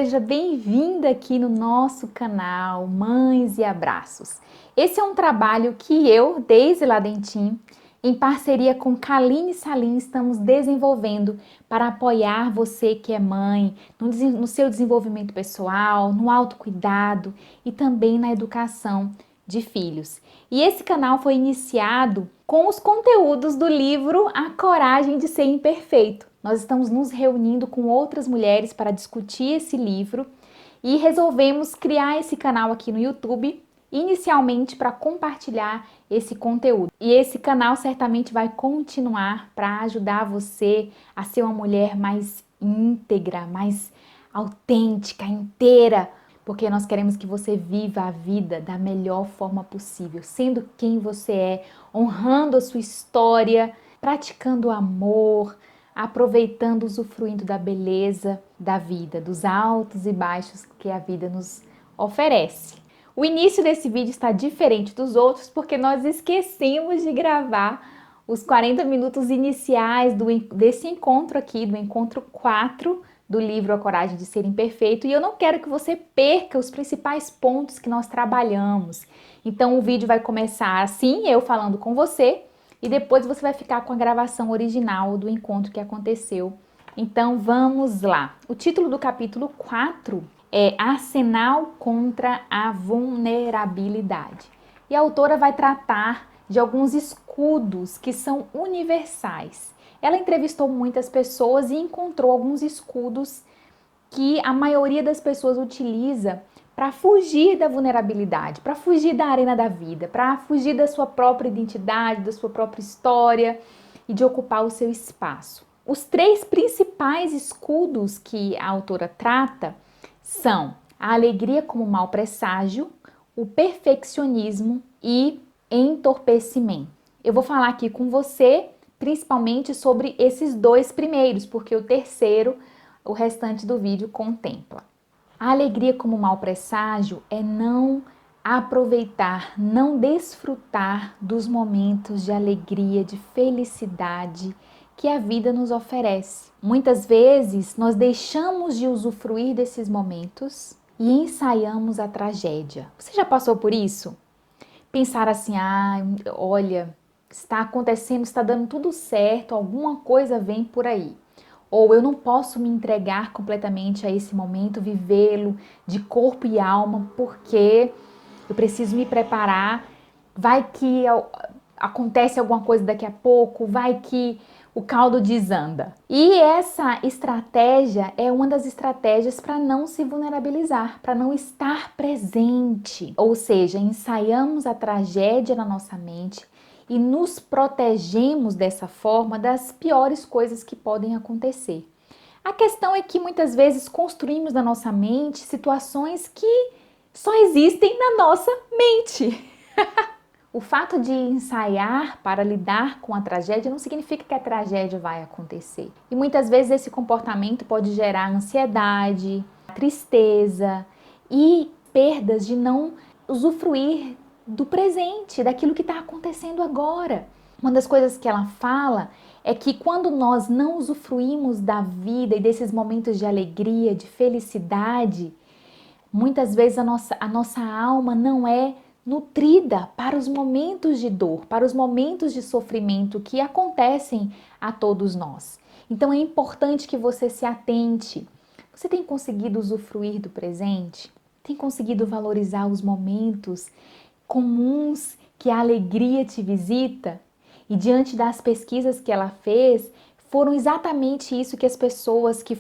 seja bem-vinda aqui no nosso canal Mães e Abraços. Esse é um trabalho que eu, Deise Ladentim, em parceria com Kaline Salim, estamos desenvolvendo para apoiar você que é mãe no seu desenvolvimento pessoal, no autocuidado e também na educação de filhos. E esse canal foi iniciado com os conteúdos do livro A Coragem de Ser Imperfeito. Nós estamos nos reunindo com outras mulheres para discutir esse livro e resolvemos criar esse canal aqui no YouTube, inicialmente para compartilhar esse conteúdo. E esse canal certamente vai continuar para ajudar você a ser uma mulher mais íntegra, mais autêntica, inteira, porque nós queremos que você viva a vida da melhor forma possível, sendo quem você é, honrando a sua história, praticando o amor, aproveitando, usufruindo da beleza da vida, dos altos e baixos que a vida nos oferece. O início desse vídeo está diferente dos outros porque nós esquecemos de gravar os 40 minutos iniciais desse encontro aqui, do encontro 4 do livro A Coragem de Ser Imperfeito, e eu não quero que você perca os principais pontos que nós trabalhamos. Então o vídeo vai começar assim, eu falando com você, e depois você vai ficar com a gravação original do encontro que aconteceu. Então vamos lá. O título do capítulo 4 é Arsenal contra a Vulnerabilidade. E a autora vai tratar de alguns escudos que são universais. Ela entrevistou muitas pessoas e encontrou alguns escudos que a maioria das pessoas utiliza para fugir da vulnerabilidade, para fugir da arena da vida, para fugir da sua própria identidade, da sua própria história e de ocupar o seu espaço. Os 3 principais escudos que a autora trata são a alegria como mau presságio, o perfeccionismo e entorpecimento. Eu vou falar aqui com você principalmente sobre esses 2 primeiros, porque o terceiro, o restante do vídeo contempla. A alegria como mau presságio é não aproveitar, não desfrutar dos momentos de alegria, de felicidade que a vida nos oferece. Muitas vezes nós deixamos de usufruir desses momentos e ensaiamos a tragédia. Você já passou por isso? Pensar assim, olha, está acontecendo, está dando tudo certo, alguma coisa vem por aí. Ou eu não posso me entregar completamente a esse momento, vivê-lo de corpo e alma, porque eu preciso me preparar. Vai que acontece alguma coisa daqui a pouco, vai que o caldo desanda. E essa estratégia é uma das estratégias para não se vulnerabilizar, para não estar presente. Ou seja, ensaiamos a tragédia na nossa mente e nos protegemos dessa forma das piores coisas que podem acontecer. A questão é que muitas vezes construímos na nossa mente situações que só existem na nossa mente. O fato de ensaiar para lidar com a tragédia não significa que a tragédia vai acontecer. E muitas vezes esse comportamento pode gerar ansiedade, tristeza e perdas de não usufruir do presente, daquilo que está acontecendo agora. Uma das coisas que ela fala é que quando nós não usufruímos da vida e desses momentos de alegria, de felicidade, muitas vezes a nossa alma não é nutrida para os momentos de dor, para os momentos de sofrimento que acontecem a todos nós. Então é importante que você se atente. Você tem conseguido usufruir do presente? Tem conseguido valorizar os momentos comuns que a alegria te visita? E diante das pesquisas que ela fez, foram exatamente isso que as pessoas que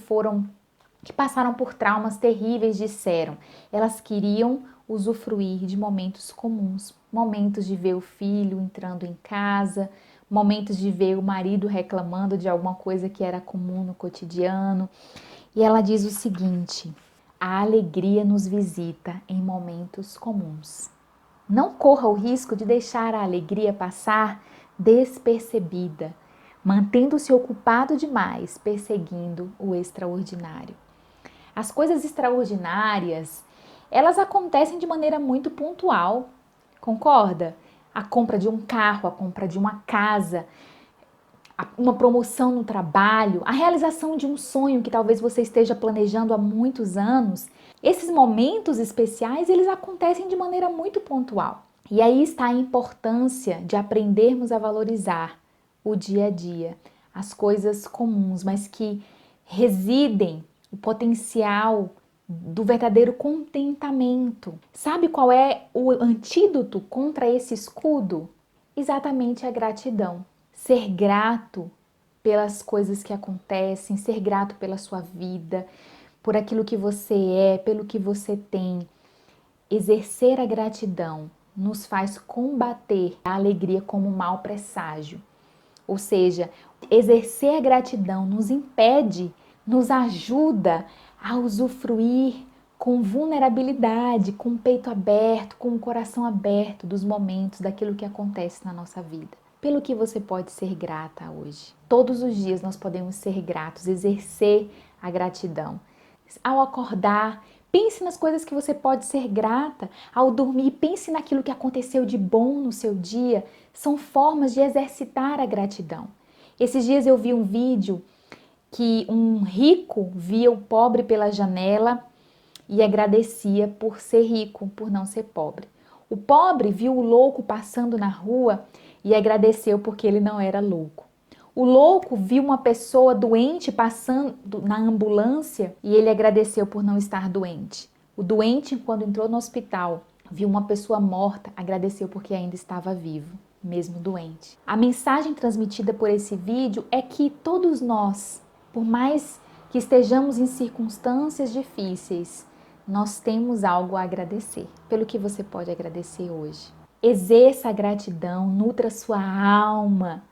passaram por traumas terríveis disseram. Elas queriam usufruir de momentos comuns, momentos de ver o filho entrando em casa, momentos de ver o marido reclamando de alguma coisa que era comum no cotidiano. E ela diz o seguinte: a alegria nos visita em momentos comuns. Não corra o risco de deixar a alegria passar despercebida, mantendo-se ocupado demais, perseguindo o extraordinário. As coisas extraordinárias, elas acontecem de maneira muito pontual, concorda? A compra de um carro, a compra de uma casa, uma promoção no trabalho, a realização de um sonho que talvez você esteja planejando há muitos anos, esses momentos especiais, eles acontecem de maneira muito pontual. E aí está a importância de aprendermos a valorizar o dia a dia, as coisas comuns, mas que residem o potencial do verdadeiro contentamento. Sabe qual é o antídoto contra esse escudo? Exatamente a gratidão. Ser grato pelas coisas que acontecem, ser grato pela sua vida, por aquilo que você é, pelo que você tem. Exercer a gratidão nos faz combater a alegria como um mau presságio. Ou seja, exercer a gratidão nos impede, nos ajuda a usufruir com vulnerabilidade, com o peito aberto, com o coração aberto dos momentos, daquilo que acontece na nossa vida. Pelo que você pode ser grata hoje. Todos os dias nós podemos ser gratos, exercer a gratidão. Ao acordar, pense nas coisas que você pode ser grata. Ao dormir, pense naquilo que aconteceu de bom no seu dia. São formas de exercitar a gratidão. Esses dias eu vi um vídeo que um rico via o pobre pela janela e agradecia por ser rico, por não ser pobre. O pobre viu o louco passando na rua e agradeceu porque ele não era louco. O louco viu uma pessoa doente passando na ambulância e ele agradeceu por não estar doente. O doente, quando entrou no hospital, viu uma pessoa morta, agradeceu porque ainda estava vivo, mesmo doente. A mensagem transmitida por esse vídeo é que todos nós, por mais que estejamos em circunstâncias difíceis, nós temos algo a agradecer. Pelo que você pode agradecer hoje. Exerça a gratidão, nutra sua alma.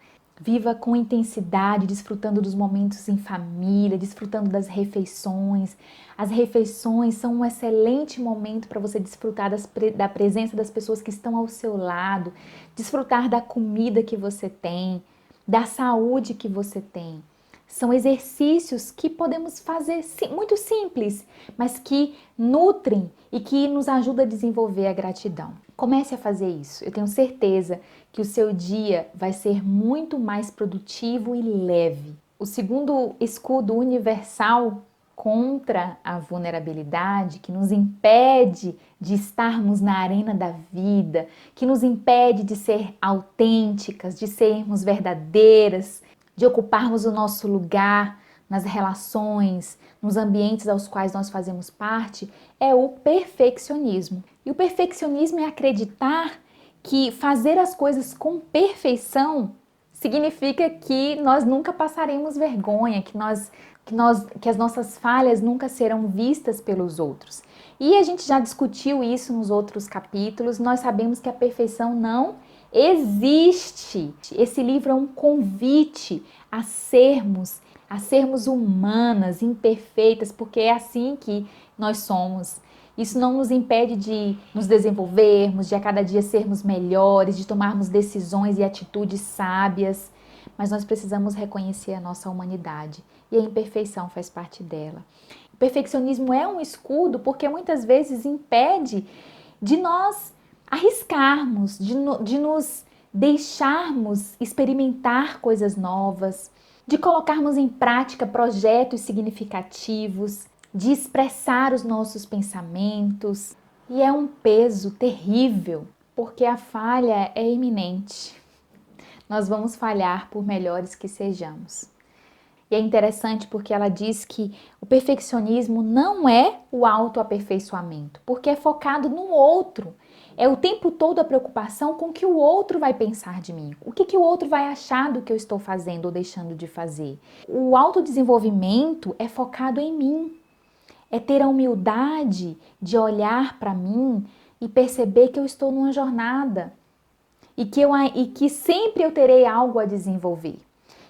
Viva com intensidade, desfrutando dos momentos em família, desfrutando das refeições. As refeições são um excelente momento para você desfrutar da presença das pessoas que estão ao seu lado, desfrutar da comida que você tem, da saúde que você tem. São exercícios que podemos fazer muito simples, mas que nutrem e que nos ajudam a desenvolver a gratidão. Comece a fazer isso. Eu tenho certeza que o seu dia vai ser muito mais produtivo e leve. O segundo escudo universal contra a vulnerabilidade, que nos impede de estarmos na arena da vida, que nos impede de ser autênticas, de sermos verdadeiras, de ocuparmos o nosso lugar nas relações, nos ambientes aos quais nós fazemos parte, é o perfeccionismo. E o perfeccionismo é acreditar que fazer as coisas com perfeição significa que nós nunca passaremos vergonha, que as nossas falhas nunca serão vistas pelos outros. E a gente já discutiu isso nos outros capítulos, nós sabemos que a perfeição não existe. Esse livro é um convite a sermos humanas, imperfeitas, porque é assim que nós somos. Isso não nos impede de nos desenvolvermos, de a cada dia sermos melhores, de tomarmos decisões e atitudes sábias, mas nós precisamos reconhecer a nossa humanidade e a imperfeição faz parte dela. O perfeccionismo é um escudo porque muitas vezes impede de nós arriscarmos, de nos deixarmos experimentar coisas novas, de colocarmos em prática projetos significativos, de expressar os nossos pensamentos. E é um peso terrível, porque a falha é iminente. Nós vamos falhar por melhores que sejamos. E é interessante porque ela diz que o perfeccionismo não é o autoaperfeiçoamento, porque é focado no outro. É o tempo todo a preocupação com o que o outro vai pensar de mim, o que o outro vai achar do que eu estou fazendo ou deixando de fazer. O autodesenvolvimento é focado em mim, é ter a humildade de olhar para mim e perceber que eu estou numa jornada e que sempre eu terei algo a desenvolver.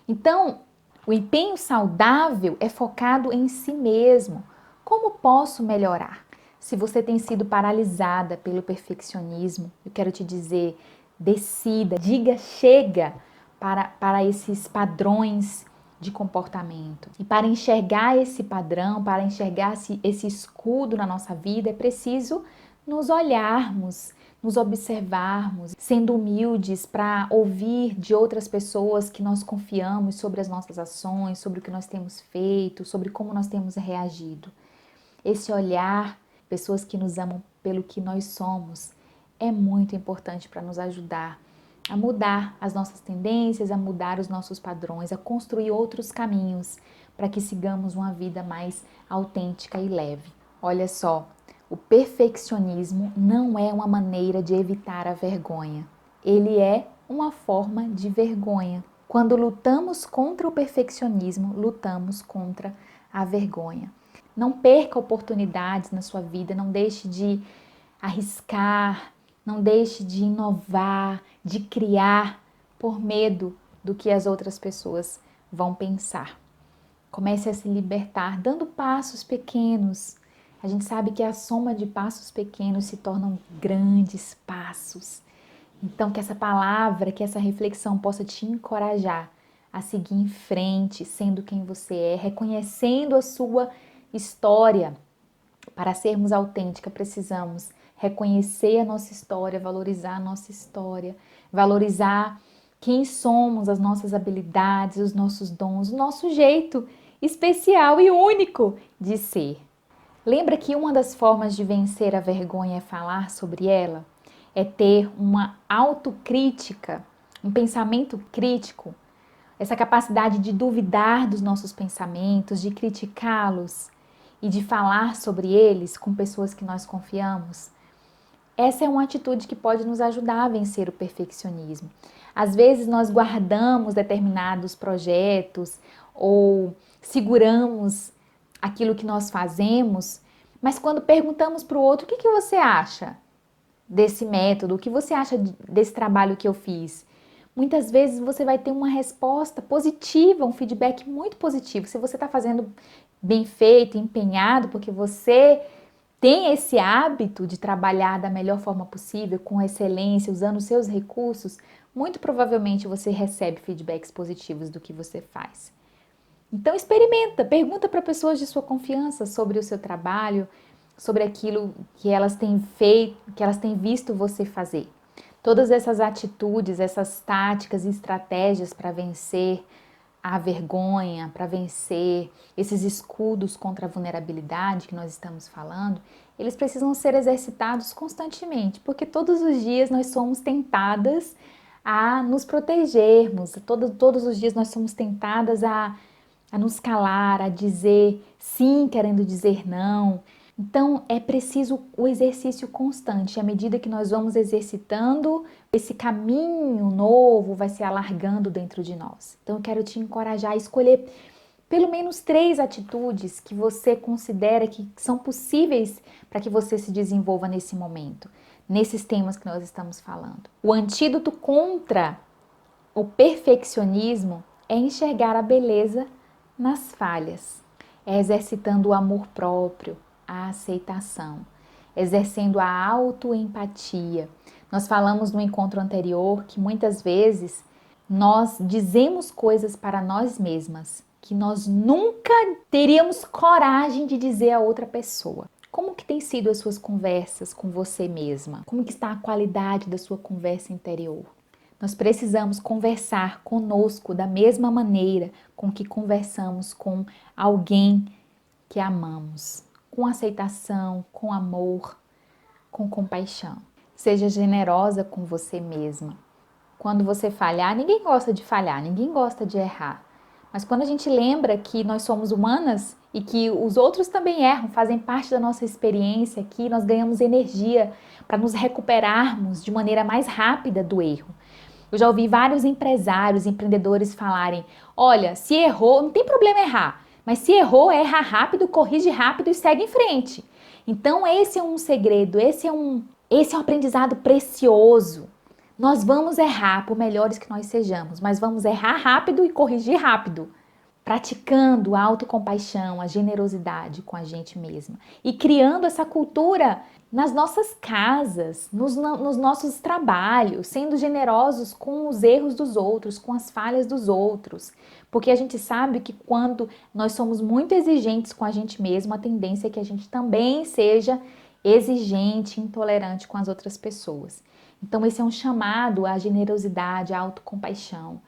Então, o empenho saudável é focado em si mesmo. Como posso melhorar? Se você tem sido paralisada pelo perfeccionismo, eu quero te dizer, decida, diga chega para esses padrões de comportamento. E para enxergar esse padrão, para enxergar esse escudo na nossa vida, é preciso nos olharmos, nos observarmos, sendo humildes para ouvir de outras pessoas que nós confiamos sobre as nossas ações, sobre o que nós temos feito, sobre como nós temos reagido. Esse olhar, pessoas que nos amam pelo que nós somos, é muito importante para nos ajudar a mudar as nossas tendências, a mudar os nossos padrões, a construir outros caminhos para que sigamos uma vida mais autêntica e leve. Olha só, o perfeccionismo não é uma maneira de evitar a vergonha. Ele é uma forma de vergonha. Quando lutamos contra o perfeccionismo, lutamos contra a vergonha. Não perca oportunidades na sua vida, não deixe de arriscar, não deixe de inovar, de criar por medo do que as outras pessoas vão pensar. Comece a se libertar dando passos pequenos. A gente sabe que a soma de passos pequenos se tornam grandes passos. Então, que essa palavra, que essa reflexão possa te encorajar a seguir em frente, sendo quem você é, reconhecendo a sua história. Para sermos autênticas, precisamos reconhecer a nossa história, valorizar a nossa história, valorizar quem somos, as nossas habilidades, os nossos dons, o nosso jeito especial e único de ser. Lembra que uma das formas de vencer a vergonha é falar sobre ela? É ter uma autocrítica, um pensamento crítico, essa capacidade de duvidar dos nossos pensamentos, de criticá-los e de falar sobre eles com pessoas que nós confiamos. Essa é uma atitude que pode nos ajudar a vencer o perfeccionismo. Às vezes nós guardamos determinados projetos ou seguramos aquilo que nós fazemos, mas quando perguntamos para o outro, o que você acha desse método? O que você acha desse trabalho que eu fiz? Muitas vezes você vai ter uma resposta positiva, um feedback muito positivo. Se você está fazendo bem feito, empenhado, porque você tem esse hábito de trabalhar da melhor forma possível, com excelência, usando os seus recursos, muito provavelmente você recebe feedbacks positivos do que você faz. Então experimenta, pergunta para pessoas de sua confiança sobre o seu trabalho, sobre aquilo que elas têm feito, que elas têm visto você fazer. Todas essas atitudes, essas táticas e estratégias para vencer a vergonha, para vencer esses escudos contra a vulnerabilidade que nós estamos falando, eles precisam ser exercitados constantemente, porque todos os dias nós somos tentadas a nos protegermos, todos os dias nós somos tentadas a nos calar, a dizer sim, querendo dizer não. Então, é preciso o exercício constante. À medida que nós vamos exercitando, esse caminho novo vai se alargando dentro de nós. Então, eu quero te encorajar a escolher pelo menos 3 atitudes que você considera que são possíveis para que você se desenvolva nesse momento, nesses temas que nós estamos falando. O antídoto contra o perfeccionismo é enxergar a beleza nas falhas, é exercitando o amor próprio, a aceitação, exercendo a autoempatia. Nós falamos no encontro anterior que muitas vezes nós dizemos coisas para nós mesmas que nós nunca teríamos coragem de dizer a outra pessoa. Como que tem sido as suas conversas com você mesma? Como que está a qualidade da sua conversa interior? Nós precisamos conversar conosco da mesma maneira com que conversamos com alguém que amamos. Com aceitação, com amor, com compaixão. Seja generosa com você mesma. Quando você falhar, ninguém gosta de falhar, ninguém gosta de errar. Mas quando a gente lembra que nós somos humanas e que os outros também erram, fazem parte da nossa experiência aqui, nós ganhamos energia para nos recuperarmos de maneira mais rápida do erro. Eu já ouvi vários empresários, empreendedores falarem, olha, se errou, não tem problema errar. Mas se errou, erra rápido, corrige rápido e segue em frente. Então esse é um segredo, esse é um aprendizado precioso. Nós vamos errar, por melhores que nós sejamos, mas vamos errar rápido e corrigir rápido. Praticando a autocompaixão, a generosidade com a gente mesma. E criando essa cultura nas nossas casas, nos nossos trabalhos, sendo generosos com os erros dos outros, com as falhas dos outros. Porque a gente sabe que quando nós somos muito exigentes com a gente mesmo, a tendência é que a gente também seja exigente, intolerante com as outras pessoas. Então, esse é um chamado à generosidade, à autocompaixão,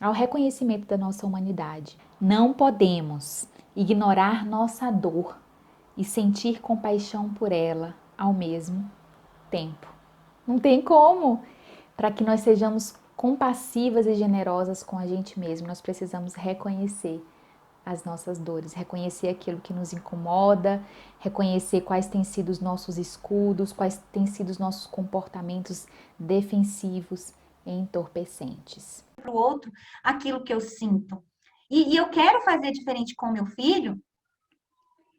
ao reconhecimento da nossa humanidade. Não podemos ignorar nossa dor e sentir compaixão por ela ao mesmo tempo. Não tem como. Para que nós sejamos compassivas e generosas com a gente mesmo, nós precisamos reconhecer as nossas dores, reconhecer aquilo que nos incomoda, reconhecer quais têm sido os nossos escudos, quais têm sido os nossos comportamentos defensivos e entorpecentes. Para o outro aquilo que eu sinto. E eu quero fazer diferente com meu filho,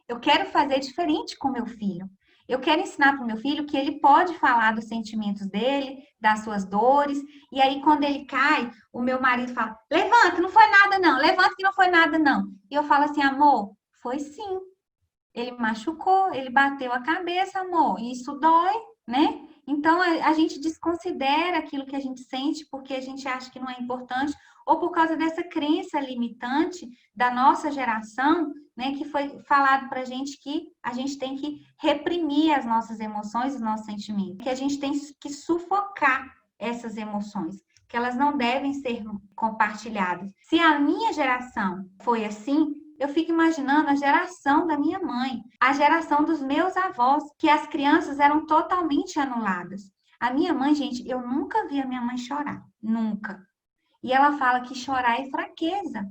eu quero fazer diferente com meu filho. Eu quero ensinar para o meu filho que ele pode falar dos sentimentos dele, das suas dores. E aí, quando ele cai, o meu marido fala: levanta, não foi nada não, levanta que não foi nada não. E eu falo assim: amor, foi sim. Ele machucou, ele bateu a cabeça, amor. E isso dói, né? Então a gente desconsidera aquilo que a gente sente porque a gente acha que não é importante, ou por causa dessa crença limitante da nossa geração, né? Que foi falado para a gente que a gente tem que reprimir as nossas emoções, os nossos sentimentos, que a gente tem que sufocar essas emoções, que elas não devem ser compartilhadas. Se a minha geração foi assim, eu fico imaginando a geração da minha mãe, a geração dos meus avós, que as crianças eram totalmente anuladas. A minha mãe, gente, eu nunca vi a minha mãe chorar, nunca. E ela fala que chorar é fraqueza.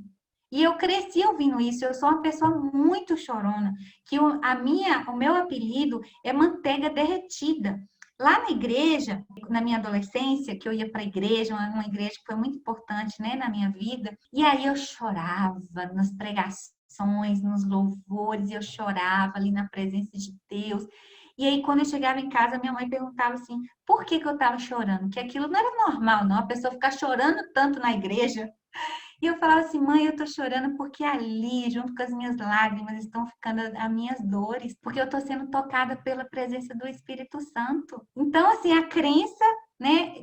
E eu cresci ouvindo isso, eu sou uma pessoa muito chorona, que o meu apelido é manteiga derretida. Lá na igreja, na minha adolescência, que eu ia para a igreja, uma igreja que foi muito importante, né, na minha vida, e aí eu chorava nas pregações, nos louvores, eu chorava ali na presença de Deus. E aí, quando eu chegava em casa, minha mãe perguntava assim, por que que eu estava chorando? Que aquilo não era normal, não, a pessoa ficar chorando tanto na igreja. E eu falava assim, mãe, eu tô chorando porque ali, junto com as minhas lágrimas, estão ficando as minhas dores, porque eu tô sendo tocada pela presença do Espírito Santo. Então, assim, a crença, né,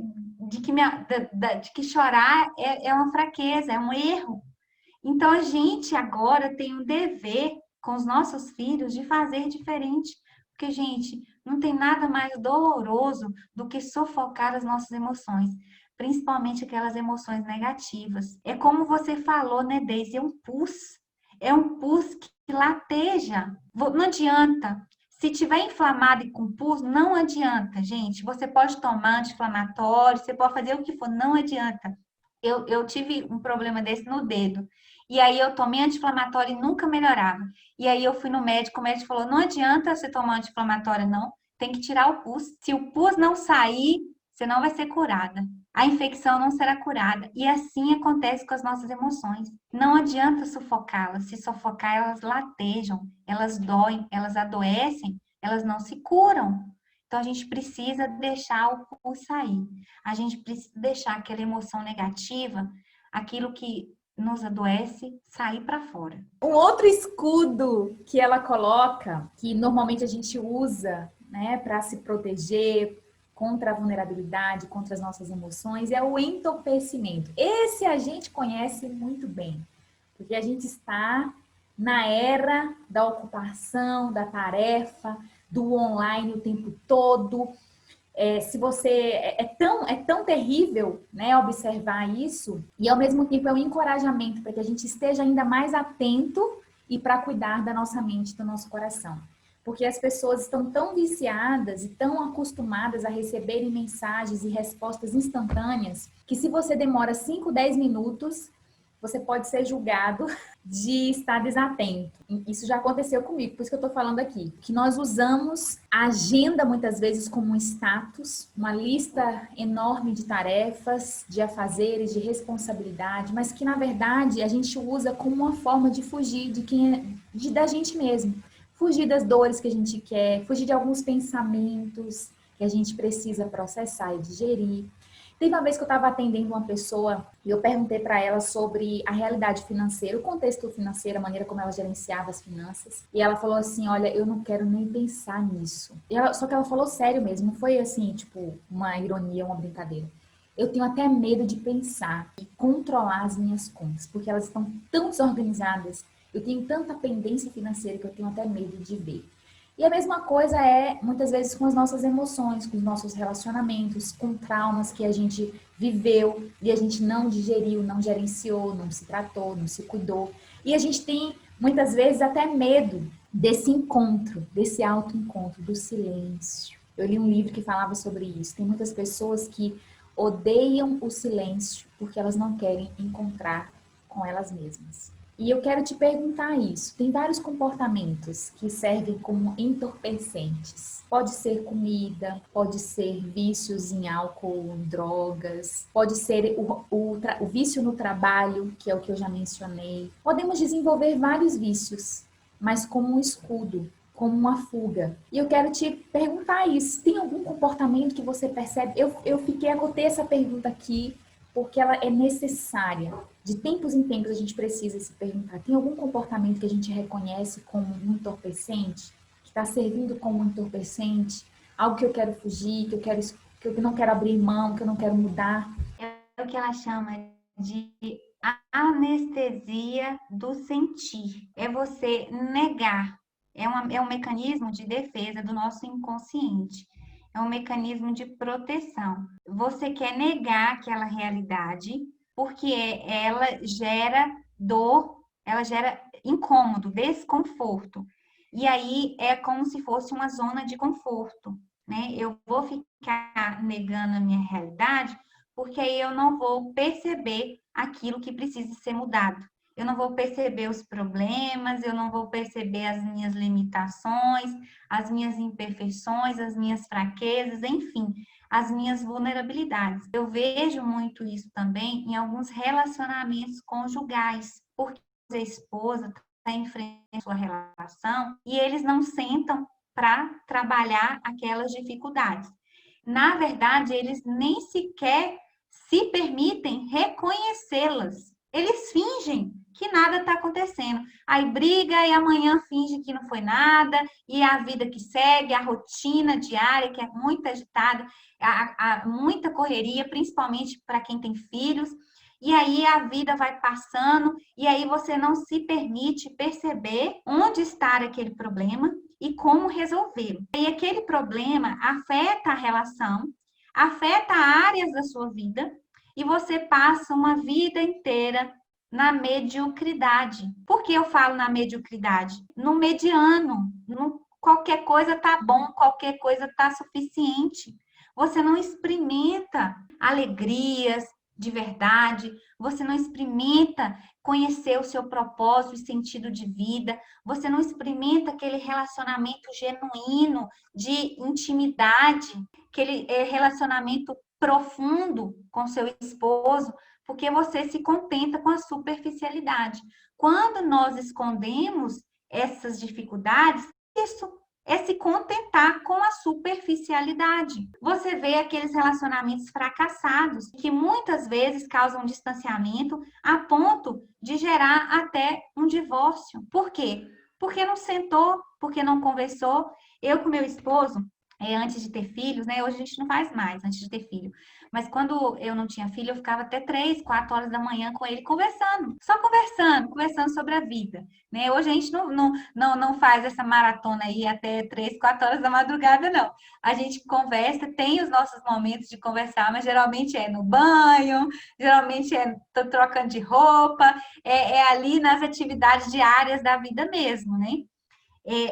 de que chorar é uma fraqueza, é um erro. Então, a gente agora tem um dever com os nossos filhos de fazer diferente. Porque, gente, não tem nada mais doloroso do que sufocar as nossas emoções, principalmente aquelas emoções negativas. É como você falou, né, Deise? É um pus. É um pus que lateja. Não adianta. Se tiver inflamado e com pus, não adianta, gente. Você pode tomar anti-inflamatório, você pode fazer o que for, não adianta. Eu tive um problema desse no dedo. E aí eu tomei anti-inflamatório e nunca melhorava. E aí eu fui no médico, o médico falou: não adianta você tomar anti-inflamatório, não. Tem que tirar o pus. Se o pus não sair, você não vai ser curada. A infecção não será curada. E assim acontece com as nossas emoções. Não adianta sufocá-las. Se sufocar, elas latejam, elas doem, elas adoecem, elas não se curam. Então a gente precisa deixar o pus sair. A gente precisa deixar aquela emoção negativa, aquilo que nos adoece, sair para fora. Um outro escudo que ela coloca, que normalmente a gente usa, né, para se proteger contra a vulnerabilidade, contra as nossas emoções, é o entorpecimento. Esse a gente conhece muito bem, porque a gente está na era da ocupação, da tarefa, do online o tempo todo. Se você é tão terrível, né, observar isso, e ao mesmo tempo é um encorajamento para que a gente esteja ainda mais atento e para cuidar da nossa mente, do nosso coração. Porque as pessoas estão tão viciadas e tão acostumadas a receberem mensagens e respostas instantâneas que se você demora 5, 10 minutos, você pode ser julgado de estar desatento. Isso já aconteceu comigo, por isso que eu estou falando aqui. Que nós usamos a agenda muitas vezes como um status, uma lista enorme de tarefas, de afazeres, de responsabilidade, mas que na verdade a gente usa como uma forma de fugir da gente mesmo. Fugir das dores que a gente quer, fugir de alguns pensamentos que a gente precisa processar e digerir. Teve uma vez que eu estava atendendo uma pessoa e eu perguntei para ela sobre a realidade financeira, o contexto financeiro, a maneira como ela gerenciava as finanças. E ela falou assim, olha, eu não quero nem pensar nisso. Só que ela falou sério mesmo, não foi assim, tipo, uma ironia, uma brincadeira. Eu tenho até medo de pensar e controlar as minhas contas, porque elas estão tão desorganizadas. Eu tenho tanta pendência financeira que eu tenho até medo de ver. E a mesma coisa é, muitas vezes, com as nossas emoções, com os nossos relacionamentos, com traumas que a gente viveu e a gente não digeriu, não gerenciou, não se tratou, não se cuidou. E a gente tem, muitas vezes, até medo desse encontro, desse autoencontro, do silêncio. Eu li um livro que falava sobre isso. Tem muitas pessoas que odeiam o silêncio porque elas não querem encontrar com elas mesmas. E eu quero te perguntar isso. Tem vários comportamentos que servem como entorpecentes. Pode ser comida, pode ser vícios em álcool, em drogas, pode ser o vício no trabalho, que é o que eu já mencionei. Podemos desenvolver vários vícios, mas como um escudo, como uma fuga. E eu quero te perguntar isso. Tem algum comportamento que você percebe? Anotei essa pergunta aqui porque ela é necessária. De tempos em tempos a gente precisa se perguntar, tem algum comportamento que a gente reconhece como um entorpecente, que está servindo como um entorpecente, algo que eu quero fugir, que eu não quero abrir mão, que eu não quero mudar? É o que ela chama de anestesia do sentir. É você negar. É um mecanismo de defesa do nosso inconsciente. É um mecanismo de proteção. Você quer negar aquela realidade porque ela gera dor, ela gera incômodo, desconforto. E aí é como se fosse uma zona de conforto, né? Eu vou ficar negando a minha realidade porque aí eu não vou perceber aquilo que precisa ser mudado. Eu não vou perceber os problemas, eu não vou perceber as minhas limitações, as minhas imperfeições, as minhas fraquezas, enfim, as minhas vulnerabilidades. Eu vejo muito isso também em alguns relacionamentos conjugais, porque a esposa está enfrentando sua relação e eles não sentam para trabalhar aquelas dificuldades. Na verdade, eles nem sequer se permitem reconhecê-las. Eles fingem que nada está acontecendo. Aí briga e amanhã finge que não foi nada, e a vida que segue, a rotina diária, que é muito agitada, muita correria, principalmente para quem tem filhos. E aí a vida vai passando, e aí você não se permite perceber onde está aquele problema e como resolvê-lo. E aquele problema afeta a relação, afeta áreas da sua vida e você passa uma vida inteira na mediocridade. Por que eu falo na mediocridade? No mediano, no qualquer coisa tá bom, qualquer coisa tá suficiente. Você não experimenta alegrias de verdade, você não experimenta conhecer o seu propósito e sentido de vida, você não experimenta aquele relacionamento genuíno de intimidade, aquele relacionamento profundo com seu esposo, porque você se contenta com a superficialidade. Quando nós escondemos essas dificuldades, isso é se contentar com a superficialidade. Você vê aqueles relacionamentos fracassados, que muitas vezes causam distanciamento a ponto de gerar até um divórcio. Por quê? Porque não sentou, porque não conversou. Eu com meu esposo, antes de ter filhos, né? Hoje a gente não faz mais antes de ter filho. Mas quando eu não tinha filho, eu ficava até 3, 4 horas da manhã com ele conversando, só conversando, conversando sobre a vida, né? Hoje a gente não faz essa maratona aí até 3, 4 horas da madrugada, não. A gente conversa, tem os nossos momentos de conversar, mas geralmente é no banho, geralmente é trocando de roupa, é ali nas atividades diárias da vida mesmo, né?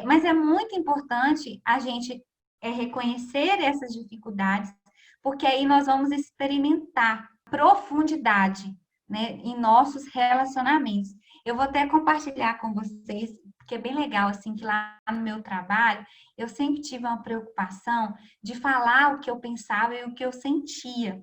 Mas é muito importante a gente reconhecer essas dificuldades, porque aí nós vamos experimentar profundidade, né, em nossos relacionamentos. Eu vou até compartilhar com vocês, porque é bem legal, assim, que lá no meu trabalho, eu sempre tive uma preocupação de falar o que eu pensava e o que eu sentia.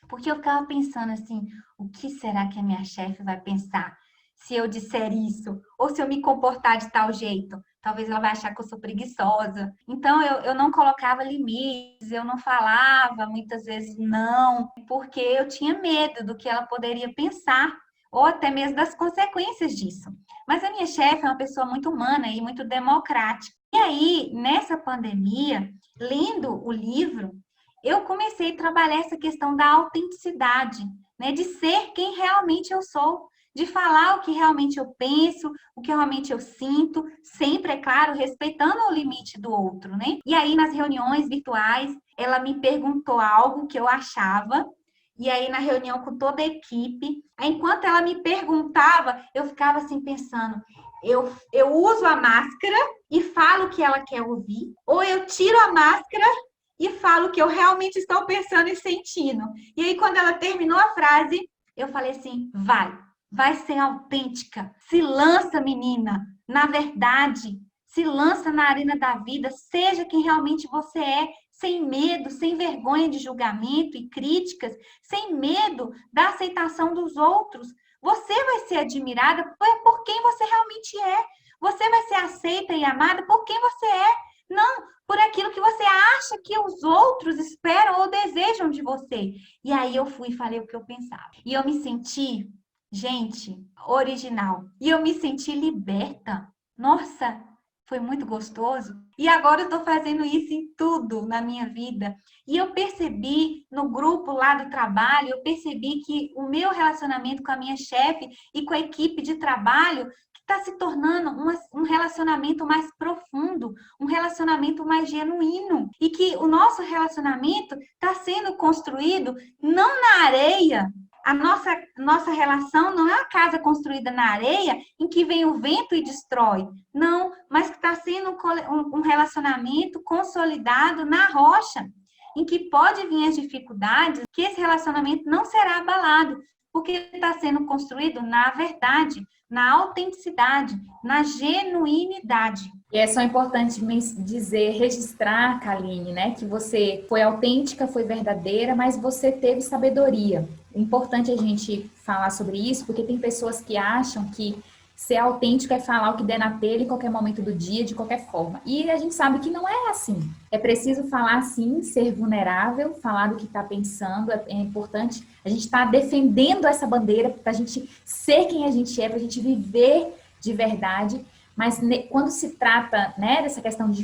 Porque eu ficava pensando assim, o que será que a minha chefe vai pensar se eu disser isso? Ou se eu me comportar de tal jeito? Talvez ela vai achar que eu sou preguiçosa. Então, eu não colocava limites, eu não falava muitas vezes não, porque eu tinha medo do que ela poderia pensar, ou até mesmo das consequências disso. Mas a minha chefe é uma pessoa muito humana e muito democrática. E aí, nessa pandemia, lendo o livro, eu comecei a trabalhar essa questão da autenticidade, né, de ser quem realmente eu sou, de falar o que realmente eu penso, o que realmente eu sinto, sempre, é claro, respeitando o limite do outro, né? E aí, nas reuniões virtuais, ela me perguntou algo que eu achava, e aí, na reunião com toda a equipe, enquanto ela me perguntava, eu ficava assim pensando, eu uso a máscara e falo o que ela quer ouvir, ou eu tiro a máscara e falo o que eu realmente estou pensando e sentindo. E aí, quando ela terminou a frase, eu falei assim: vai ser autêntica, se lança, menina, na verdade, se lança na arena da vida, seja quem realmente você é, sem medo, sem vergonha de julgamento e críticas, sem medo da aceitação dos outros. Você vai ser admirada por quem você realmente é. Você vai ser aceita e amada por quem você é. Não por aquilo que você acha que os outros esperam ou desejam de você. E aí eu fui e falei o que eu pensava. E eu me senti, gente, original. E eu me senti liberta. Nossa, foi muito gostoso. E agora eu estou fazendo isso em tudo na minha vida. E eu percebi no grupo lá do trabalho, eu percebi que o meu relacionamento com a minha chefe e com a equipe de trabalho está se tornando um relacionamento mais profundo, um relacionamento mais genuíno. E que o nosso relacionamento está sendo construído não na areia. A nossa relação não é uma casa construída na areia em que vem o vento e destrói. Não, mas que está sendo um relacionamento consolidado na rocha, em que pode vir as dificuldades, que esse relacionamento não será abalado, porque está sendo construído na verdade, na autenticidade, na genuinidade. E é só importante dizer, registrar, Kaline, né, que você foi autêntica, foi verdadeira, mas você teve sabedoria. É importante a gente falar sobre isso, porque tem pessoas que acham que ser autêntico é falar o que der na telha em qualquer momento do dia, de qualquer forma. E a gente sabe que não é assim. É preciso falar sim, ser vulnerável, falar do que está pensando. É importante. A gente está defendendo essa bandeira para a gente ser quem a gente é, para a gente viver de verdade. Mas quando se trata, né, dessa questão de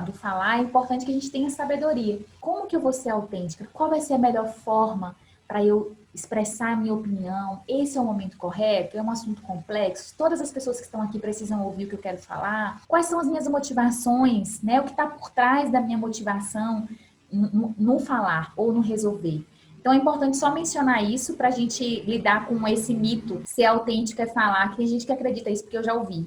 do falar, é importante que a gente tenha sabedoria. Como que eu vou ser autêntica? Qual vai ser a melhor forma para eu expressar a minha opinião? Esse é o momento correto? É um assunto complexo? Todas as pessoas que estão aqui precisam ouvir o que eu quero falar? Quais são as minhas motivações? Né? O que está por trás da minha motivação no falar ou no resolver? Então é importante só mencionar isso para a gente lidar com esse mito. Ser autêntico é falar, que tem gente que acredita isso, porque eu já ouvi.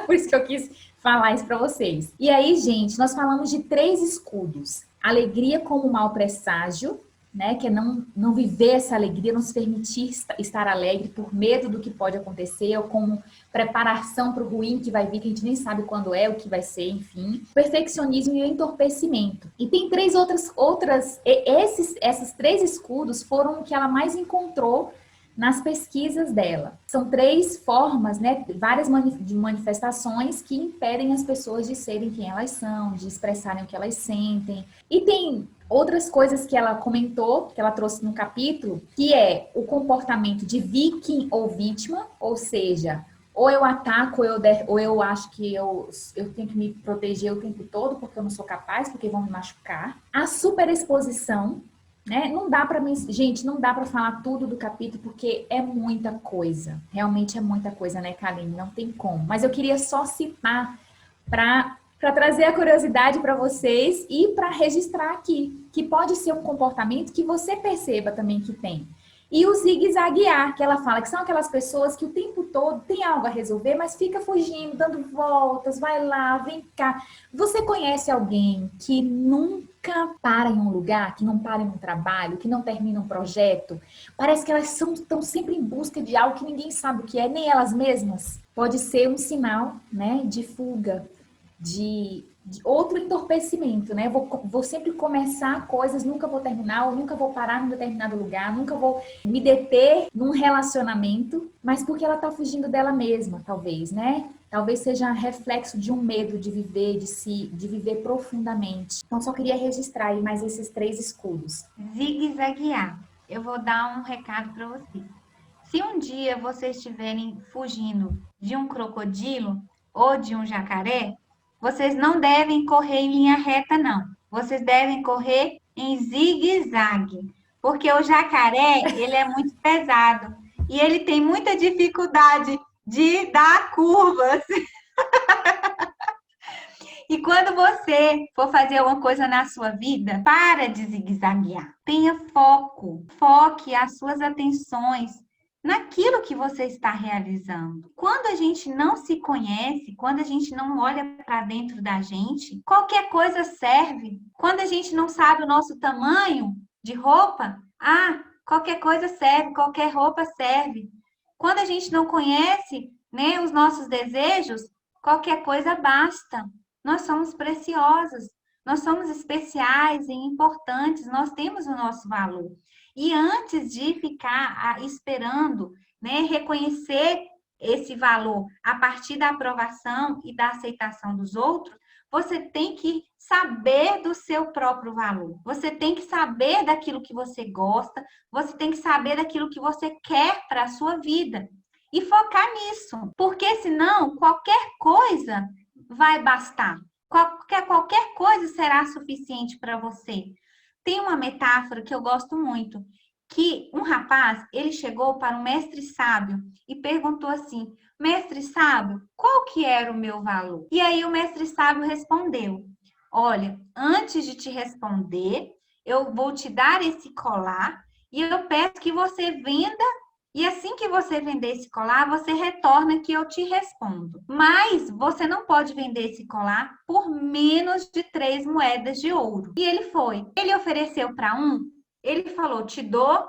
Por isso que eu quis falar isso para vocês. E aí, gente, nós falamos de 3 escudos. Alegria como mau presságio, né? Que é não viver essa alegria, não se permitir estar alegre por medo do que pode acontecer, ou como preparação para o ruim que vai vir, que a gente nem sabe quando é, o que vai ser, enfim. Perfeccionismo e o entorpecimento. E tem 3 outras esses 3 escudos foram o que ela mais encontrou nas pesquisas dela. São 3 formas, né, várias manifestações que impedem as pessoas de serem quem elas são, de expressarem o que elas sentem. E tem outras coisas que ela comentou, que ela trouxe no capítulo, que é o comportamento de viking ou vítima, ou seja, ou eu ataco, ou eu acho que eu tenho que me proteger o tempo todo porque eu não sou capaz, porque vão me machucar. A superexposição, né? Não dá para mim, gente, não dá para falar tudo do capítulo porque é muita coisa. Realmente é muita coisa, né, Kaline? Não tem como. Mas eu queria só citar para trazer a curiosidade para vocês e para registrar aqui, que pode ser um comportamento que você perceba também que tem. E o zigue-zaguear, que ela fala que são aquelas pessoas que o tempo todo tem algo a resolver, mas fica fugindo, dando voltas, vai lá, vem cá. Você conhece alguém que nunca para em um lugar, que não para em um trabalho, que não termina um projeto? Parece que elas estão sempre em busca de algo que ninguém sabe o que é, nem elas mesmas. Pode ser um sinal, né, de fuga, de outro entorpecimento, né? Vou sempre começar coisas, nunca vou terminar, ou nunca vou parar num determinado lugar, nunca vou me deter num relacionamento, mas porque ela tá fugindo dela mesma, talvez, né? Talvez seja reflexo de um medo de viver, de viver profundamente. Então, só queria registrar aí mais esses 3 escudos. Zigue-zaguear. Eu vou dar um recado para vocês. Se um dia vocês estiverem fugindo de um crocodilo ou de um jacaré, vocês não devem correr em linha reta, não. Vocês devem correr em zigue-zague, porque o jacaré, ele é muito pesado e ele tem muita dificuldade de dar curvas. E quando você for fazer alguma coisa na sua vida, para de zigue-zaguear. Tenha foco. Foque as suas atenções naquilo que você está realizando. Quando a gente não se conhece, quando a gente não olha para dentro da gente, qualquer coisa serve. Quando a gente não sabe o nosso tamanho de roupa, qualquer coisa serve, qualquer roupa serve. Quando a gente não conhece, né, os nossos desejos, qualquer coisa basta. Nós somos preciosas, nós somos especiais e importantes, nós temos o nosso valor. E antes de ficar esperando, né, reconhecer esse valor a partir da aprovação e da aceitação dos outros, você tem que saber do seu próprio valor. Você tem que saber daquilo que você gosta, você tem que saber daquilo que você quer para a sua vida e focar nisso, porque senão qualquer coisa vai bastar. Qualquer coisa será suficiente para você. Tem uma metáfora que eu gosto muito, que um rapaz, ele chegou para um mestre sábio e perguntou assim: mestre sábio, qual que era o meu valor? E aí o mestre sábio respondeu: olha, antes de te responder, eu vou te dar esse colar e eu peço que você venda. E assim que você vender esse colar, você retorna que eu te respondo. Mas você não pode vender esse colar por menos de 3 moedas de ouro. E ele foi. Ele ofereceu para um, ele falou: te dou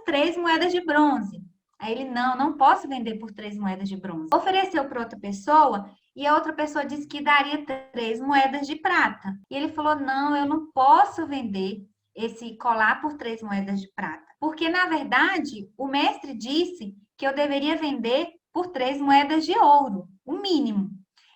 3 moedas de bronze. Aí ele: não posso vender por 3 moedas de bronze. Ofereceu para outra pessoa e a outra pessoa disse que daria 3 moedas de prata. E ele falou: não, eu não posso vender esse colar por 3 moedas de prata. Porque, na verdade, o mestre disse que eu deveria vender por 3 moedas de ouro, o mínimo.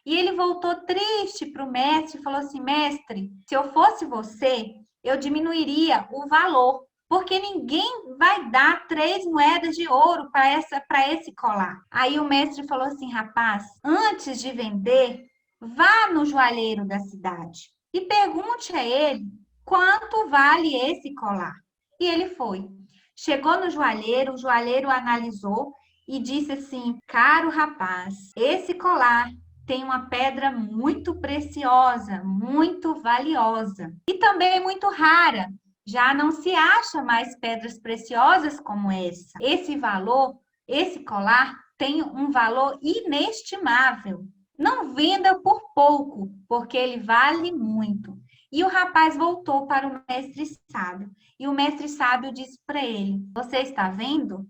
E ele voltou triste para o mestre e falou assim: mestre, se eu fosse você, eu diminuiria o valor, porque ninguém vai dar 3 moedas de ouro para esse colar. Aí o mestre falou assim: rapaz, antes de vender, vá no joalheiro da cidade e pergunte a ele quanto vale esse colar. E ele foi. Chegou no joalheiro, o joalheiro analisou e disse assim: caro rapaz, esse colar tem uma pedra muito preciosa, muito valiosa e também muito rara. Já não se acha mais pedras preciosas como essa. Esse valor, esse colar tem um valor inestimável. Não venda por pouco, porque ele vale muito. E o rapaz voltou para o mestre sábio. E o mestre sábio disse para ele: você está vendo?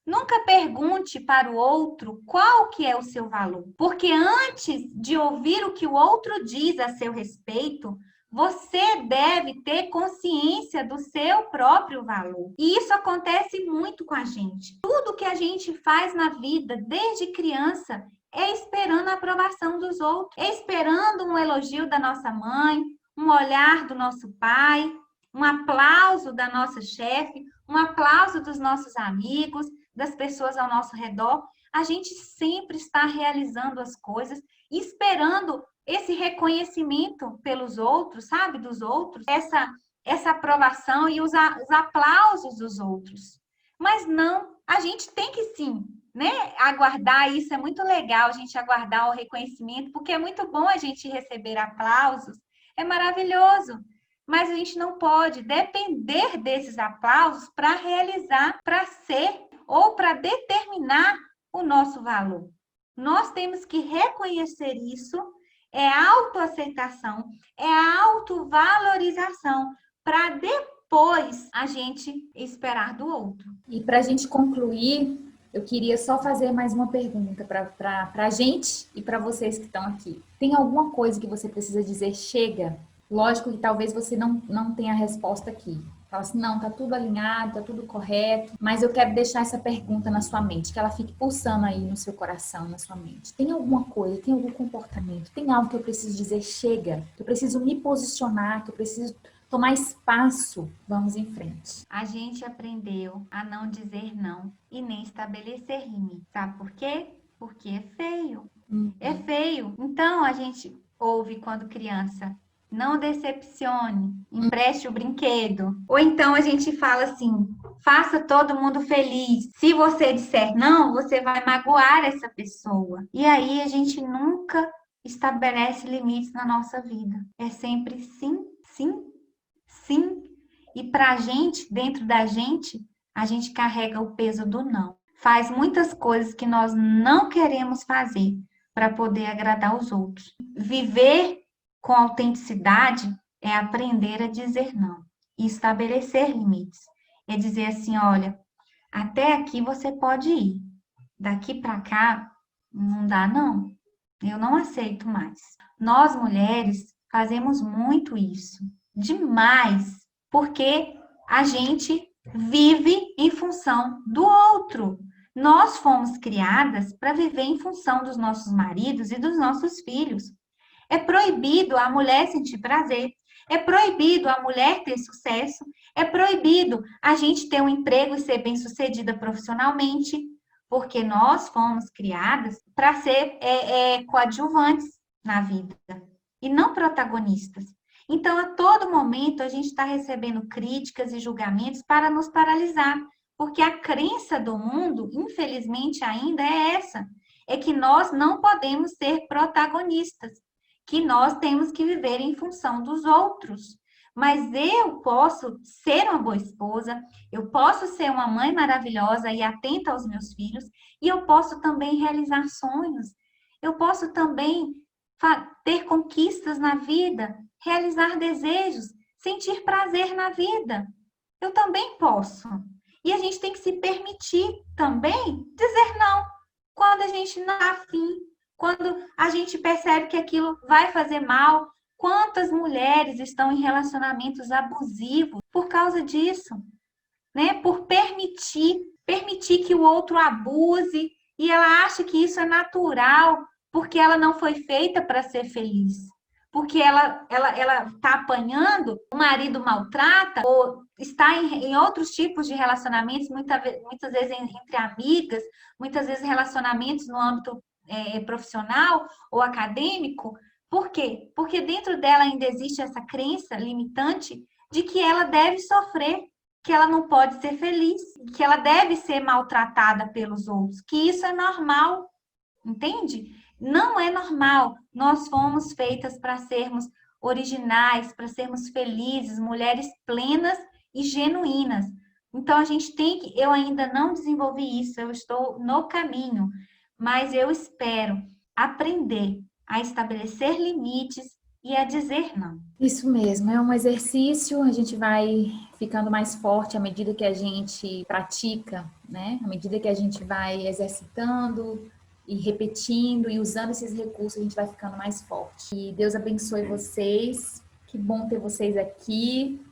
Nunca pergunte para o outro qual que é o seu valor, porque antes de ouvir o que o outro diz a seu respeito, você deve ter consciência do seu próprio valor. E isso acontece muito com a gente. Tudo que a gente faz na vida, desde criança, é esperando a aprovação dos outros, é esperando um elogio da nossa mãe, um olhar do nosso pai, um aplauso da nossa chefe, um aplauso dos nossos amigos, das pessoas ao nosso redor. A gente sempre está realizando as coisas, esperando esse reconhecimento pelos outros, sabe? Dos outros, essa aprovação e os aplausos dos outros. Mas não, a gente tem que sim, né? Aguardar isso, é muito legal a gente aguardar o reconhecimento, porque é muito bom a gente receber aplausos, é maravilhoso. Mas a gente não pode depender desses aplausos para realizar, para ser ou para determinar o nosso valor. Nós temos que reconhecer isso, é autoaceitação, é autovalorização, para depois a gente esperar do outro. E para a gente concluir, eu queria só fazer mais uma pergunta para a gente e para vocês que estão aqui. Tem alguma coisa que você precisa dizer chega? Lógico que talvez você não tenha a resposta aqui. Fala assim, não, tá tudo alinhado, tá tudo correto, mas eu quero deixar essa pergunta na sua mente, que ela fique pulsando aí no seu coração, na sua mente. Tem alguma coisa, tem algum comportamento, tem algo que eu preciso dizer chega, que eu preciso me posicionar, que eu preciso tomar espaço, vamos em frente. A gente aprendeu a não dizer não e nem estabelecer limite. Sabe por quê? Porque é feio. É feio. Então, a gente ouve quando criança: Não decepcione, empreste o brinquedo. Ou então a gente fala assim: faça todo mundo feliz. Se você disser não, você vai magoar essa pessoa. E aí a gente nunca estabelece limites na nossa vida. É sempre sim, sim, sim. E para a gente, dentro da gente, a gente carrega o peso do não. Faz muitas coisas que nós não queremos fazer para poder agradar os outros. Viver com autenticidade é aprender a dizer não e estabelecer limites. É dizer assim, olha, até aqui você pode ir, daqui para cá não dá não. Eu não aceito mais. Nós mulheres fazemos muito isso, demais, porque a gente vive em função do outro. Nós fomos criadas para viver em função dos nossos maridos e dos nossos filhos. É proibido a mulher sentir prazer. É proibido a mulher ter sucesso. É proibido a gente ter um emprego e ser bem-sucedida profissionalmente, porque nós fomos criadas para ser coadjuvantes na vida e não protagonistas. Então, a todo momento, a gente está recebendo críticas e julgamentos para nos paralisar, porque a crença do mundo, infelizmente, ainda é essa: é que nós não podemos ser protagonistas, que nós temos que viver em função dos outros. Mas eu posso ser uma boa esposa, eu posso ser uma mãe maravilhosa e atenta aos meus filhos, e eu posso também realizar sonhos, eu posso também ter conquistas na vida, realizar desejos, sentir prazer na vida. Eu também posso. E a gente tem que se permitir também dizer não quando a gente não está afim, quando a gente percebe que aquilo vai fazer mal. Quantas mulheres estão em relacionamentos abusivos por causa disso, né? Por permitir que o outro abuse e ela acha que isso é natural, porque ela não foi feita para ser feliz. Porque ela está apanhando, o marido maltrata, ou está em outros tipos de relacionamentos, muitas vezes entre amigas, muitas vezes relacionamentos no âmbito profissional ou acadêmico. Por quê? Porque dentro dela ainda existe essa crença limitante de que ela deve sofrer, que ela não pode ser feliz, que ela deve ser maltratada pelos outros, que isso é normal, entende? Não é normal. Nós fomos feitas para sermos originais, para sermos felizes, mulheres plenas e genuínas. Então a gente tem que, eu ainda não desenvolvi isso, eu estou no caminho, mas eu espero aprender a estabelecer limites e a dizer não. Isso mesmo, é um exercício, a gente vai ficando mais forte à medida que a gente pratica, né? À medida que a gente vai exercitando e repetindo e usando esses recursos, a gente vai ficando mais forte. E Deus abençoe vocês. Que bom ter vocês aqui.